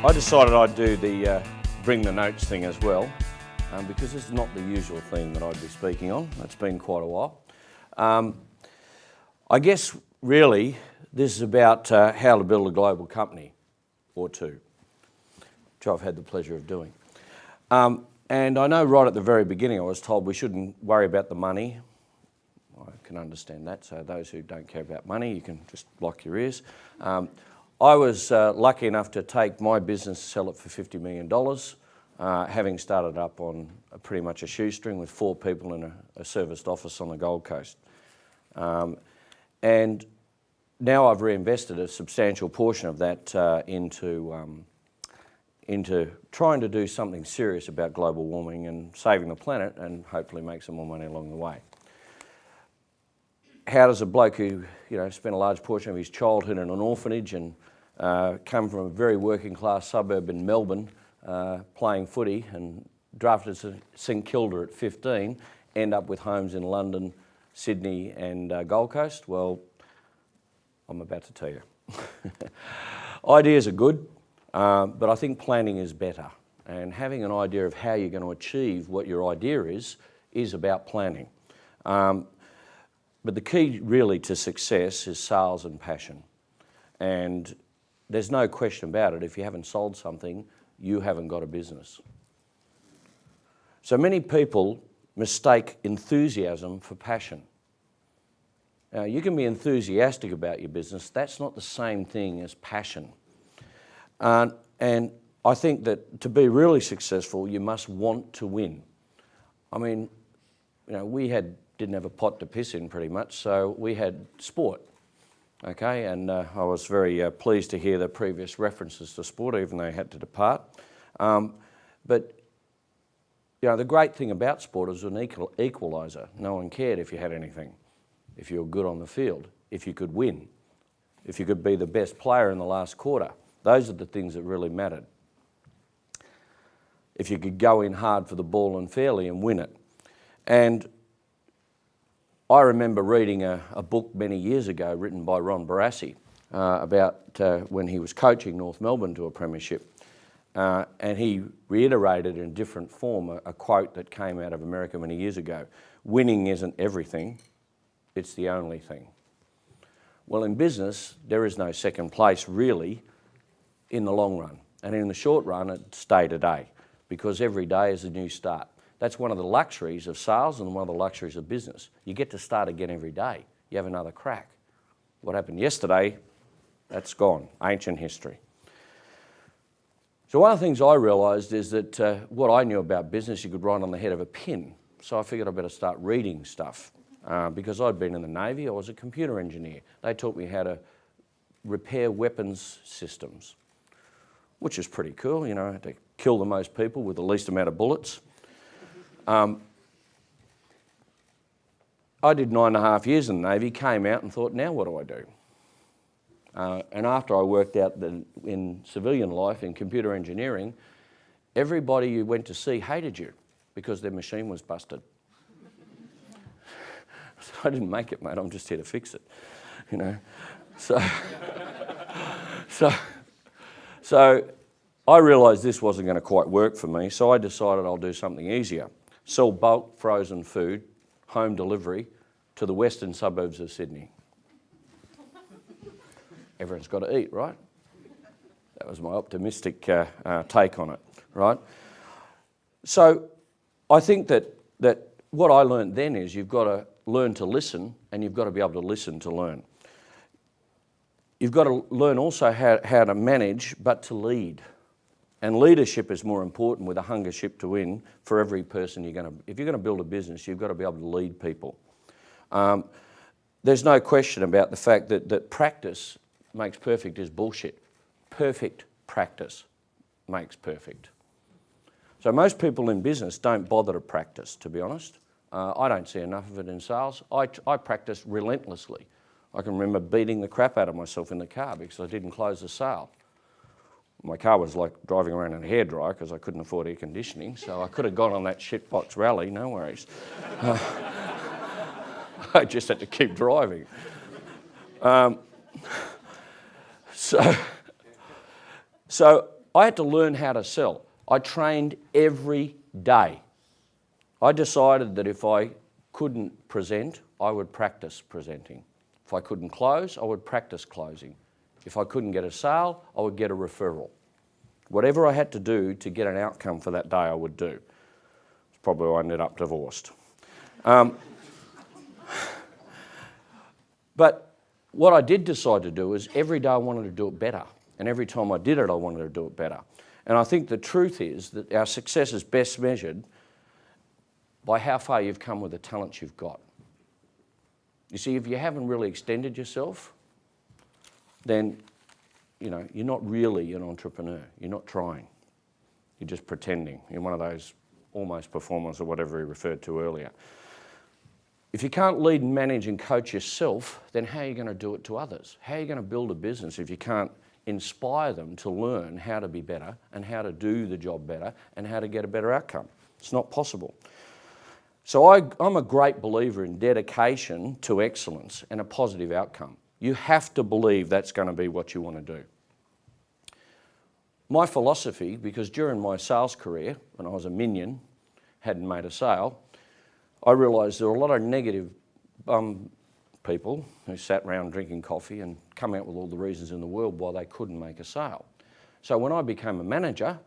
I decided I'd do the bring the notes thing as well, because this is not the usual theme that I'd be speaking on. It's been quite a while. I guess really this is about how to build a global company or two, which I've had the pleasure of doing. And I know right at the very beginning I was told we shouldn't worry about the money. I can understand that, so those who don't care about money, you can just block your ears. I was lucky enough to take my business, sell it for $50 million, having started up on pretty much a shoestring with 4 people in a serviced office on the Gold Coast. And now I've reinvested a substantial portion of that into trying to do something serious about global warming and saving the planet, and hopefully make some more money along the way. How does a bloke who spent a large portion of his childhood in an orphanage and come from a very working class suburb in Melbourne playing footy and drafted to St Kilda at 15 end up with homes in London, Sydney and Gold Coast? Well, I'm about to tell you. Ideas are good, but I think planning is better, and having an idea of how you're going to achieve what your idea is about planning. But the key really to success is sales and passion. And there's no question about it, if you haven't sold something, you haven't got a business. So many people mistake enthusiasm for passion. Now, you can be enthusiastic about your business, that's not the same thing as passion. And I think that to be really successful, you must want to win. I mean, we didn't have a pot to piss in pretty much, so we had sport. Okay, and I was very pleased to hear the previous references to sport, even though they had to depart. But the great thing about sport is an equaliser. No one cared if you had anything, if you were good on the field, if you could win, if you could be the best player in the last quarter. Those are the things that really mattered. If you could go in hard for the ball and fairly and win it. And I remember reading a book many years ago written by Ron Barassi about when he was coaching North Melbourne to a premiership. And he reiterated in different form a quote that came out of America many years ago. Winning isn't everything, it's the only thing. Well, in business, there is no second place really in the long run. And in the short run, it's day to day, because every day is a new start. That's one of the luxuries of sales and one of the luxuries of business. You get to start again every day. You have another crack. What happened yesterday, that's gone, ancient history. So one of the things I realised is that what I knew about business you could write on the head of a pin. So I figured I'd better start reading stuff. Because I'd been in the Navy, I was a computer engineer. They taught me how to repair weapons systems, which is pretty cool, to kill the most people with the least amount of bullets. I did 9.5 years in the Navy, came out and thought, now what do I do? And after I worked out that in civilian life, in computer engineering, everybody you went to see hated you because their machine was busted. So I didn't make it, mate, I'm just here to fix it, So I realised this wasn't going to quite work for me, so I decided I'll do something easier. Sell bulk frozen food, home delivery, to the western suburbs of Sydney. Everyone's got to eat, right? That was my optimistic take on it, right? So I think that what I learned then is you've got to learn to listen, and you've got to be able to listen to learn. You've got to learn also how to manage, but to lead. And leadership is more important with a hunger ship to win for every person if you're going to build a business, you've got to be able to lead people. There's no question about the fact that practice makes perfect is bullshit. Perfect practice makes perfect. So most people in business don't bother to practice, to be honest. I don't see enough of it in sales. I practice relentlessly. I can remember beating the crap out of myself in the car because I didn't close the sale. My car was like driving around in a hairdryer because I couldn't afford air conditioning, so I could have gone on that shitbox rally, no worries. I just had to keep driving. So I had to learn how to sell. I trained every day. I decided that if I couldn't present, I would practice presenting. If I couldn't close, I would practice closing. If I couldn't get a sale, I would get a referral. Whatever I had to do to get an outcome for that day, I would do. It's probably why I ended up divorced. But what I did decide to do is every day I wanted to do it better. And every time I did it, I wanted to do it better. And I think the truth is that our success is best measured by how far you've come with the talents you've got. You see, if you haven't really extended yourself, then you're not really an entrepreneur. You're not trying. You're just pretending. You're one of those almost performers or whatever he referred to earlier. If you can't lead and manage and coach yourself, then how are you going to do it to others? How are you going to build a business if you can't inspire them to learn how to be better and how to do the job better and how to get a better outcome? It's not possible. So I'm a great believer in dedication to excellence and a positive outcome. You have to believe that's going to be what you want to do. My philosophy, because during my sales career, when I was a minion, hadn't made a sale, I realised there were a lot of negative people who sat around drinking coffee and come out with all the reasons in the world why they couldn't make a sale. So when I became a manager,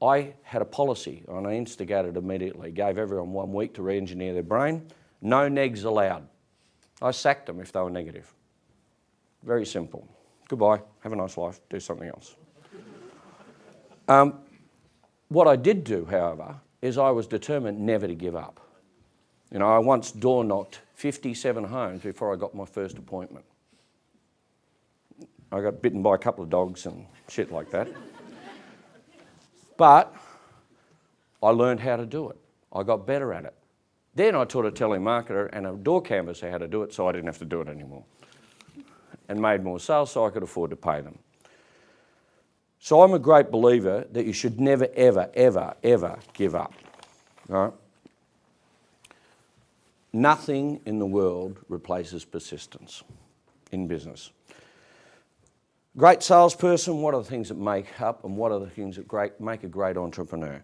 I had a policy and I instigated immediately, gave everyone 1 week to re-engineer their brain, no negs allowed. I sacked them if they were negative. Very simple. Goodbye, have a nice life, do something else. What I did do, however, is I was determined never to give up. I once door knocked 57 homes before I got my first appointment. I got bitten by a couple of dogs and shit like that. But I learned how to do it. I got better at it. Then I taught a telemarketer and a door canvasser how to do it so I didn't have to do it anymore. And made more sales so I could afford to pay them. So I'm a great believer that you should never, ever, ever, ever give up. All right? Nothing in the world replaces persistence in business. Great salesperson, what are the things that make up and what are the things that make a great entrepreneur?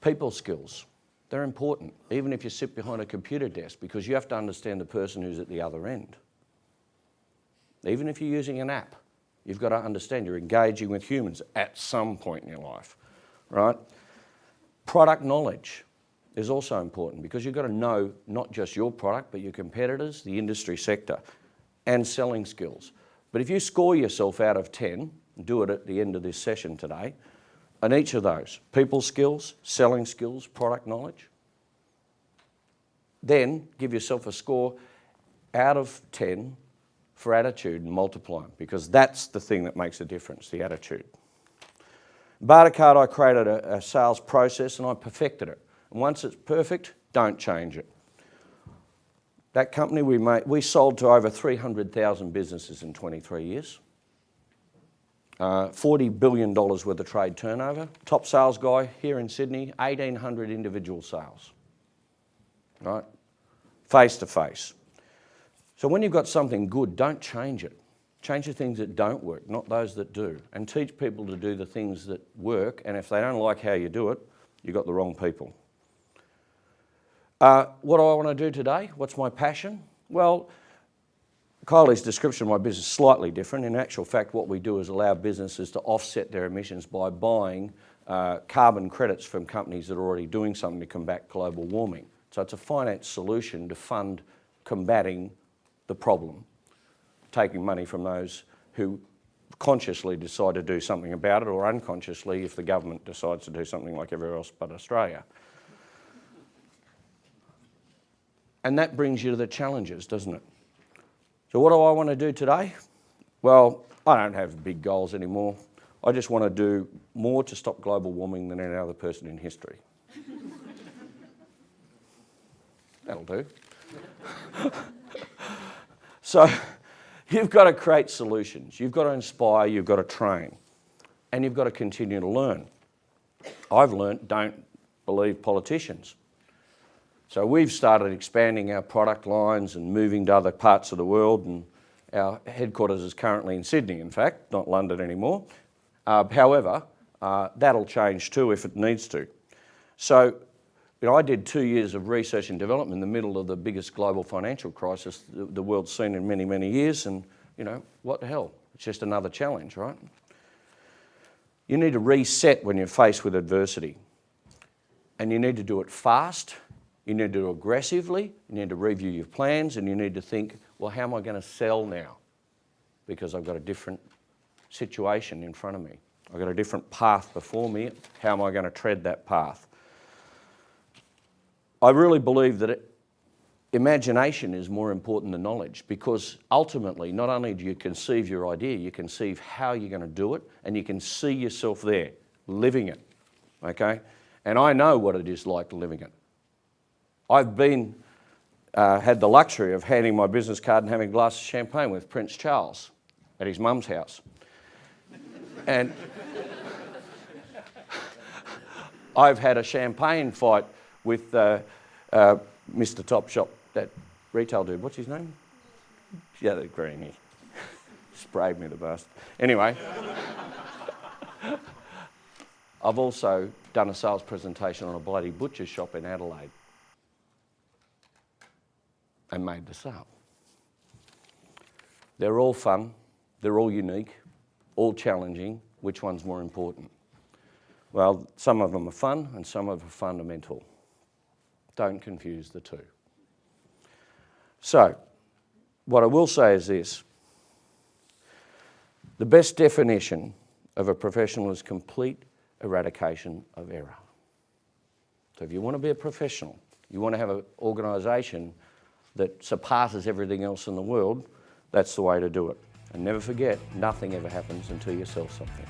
People skills. They're important, even if you sit behind a computer desk, because you have to understand the person who's at the other end. Even if you're using an app, you've got to understand you're engaging with humans at some point in your life, right? Product knowledge is also important because you've got to know not just your product, but your competitors, the industry sector, and selling skills. But if you score yourself out of 10, do it at the end of this session today, on each of those, people skills, selling skills, product knowledge, then give yourself a score out of 10 for attitude and multiply them, because that's the thing that makes a difference, the attitude. Bartercard, I created a sales process and I perfected it. And once it's perfect, don't change it. That company we sold to over 300,000 businesses in 23 years. $40 billion worth of trade turnover. Top sales guy here in Sydney, 1,800 individual sales. Right? Face to face. So when you've got something good, don't change it. Change the things that don't work, not those that do. And teach people to do the things that work, and if they don't like how you do it, you've got the wrong people. What do I want to do today? What's my passion? Well, Kylie's description of my business is slightly different. In actual fact, what we do is allow businesses to offset their emissions by buying carbon credits from companies that are already doing something to combat global warming. So it's a finance solution to fund combating the problem, taking money from those who consciously decide to do something about it, or unconsciously if the government decides to do something like everywhere else but Australia. And that brings you to the challenges, doesn't it? So what do I want to do today? Well, I don't have big goals anymore. I just want to do more to stop global warming than any other person in history. That'll do. So you've got to create solutions. You've got to inspire, you've got to train, and you've got to continue to learn. I've learnt, don't believe politicians. So we've started expanding our product lines and moving to other parts of the world, and our headquarters is currently in Sydney, in fact, not London anymore. However, That'll change too if it needs to. So, I did 2 years of research and development in the middle of the biggest global financial crisis the world's seen in many, many years, and what the hell? It's just another challenge, right? You need to reset when you're faced with adversity. And you need to do it fast, you need to do it aggressively, you need to review your plans, and you need to think, well, how am I going to sell now? Because I've got a different situation in front of me. I've got a different path before me. How am I going to tread that path? I really believe that imagination is more important than knowledge, because ultimately not only do you conceive your idea, you conceive how you're going to do it, and you can see yourself there, living it, okay? And I know what it is like living it. I've had the luxury of handing my business card and having a glass of champagne with Prince Charles at his mum's house. And I've had a champagne fight with Mr. Topshop, that retail dude. What's his name? Yeah, the green. He sprayed me, the bastard. Anyway, I've also done a sales presentation on a bloody butcher shop in Adelaide and made the sale. They're all fun, they're all unique, all challenging. Which one's more important? Well, some of them are fun and some of them are fundamental. Don't confuse the two. So, what I will say is this. The best definition of a professional is complete eradication of error. So if you want to be a professional, you want to have an organisation that surpasses everything else in the world, that's the way to do it. And never forget, nothing ever happens until you sell something.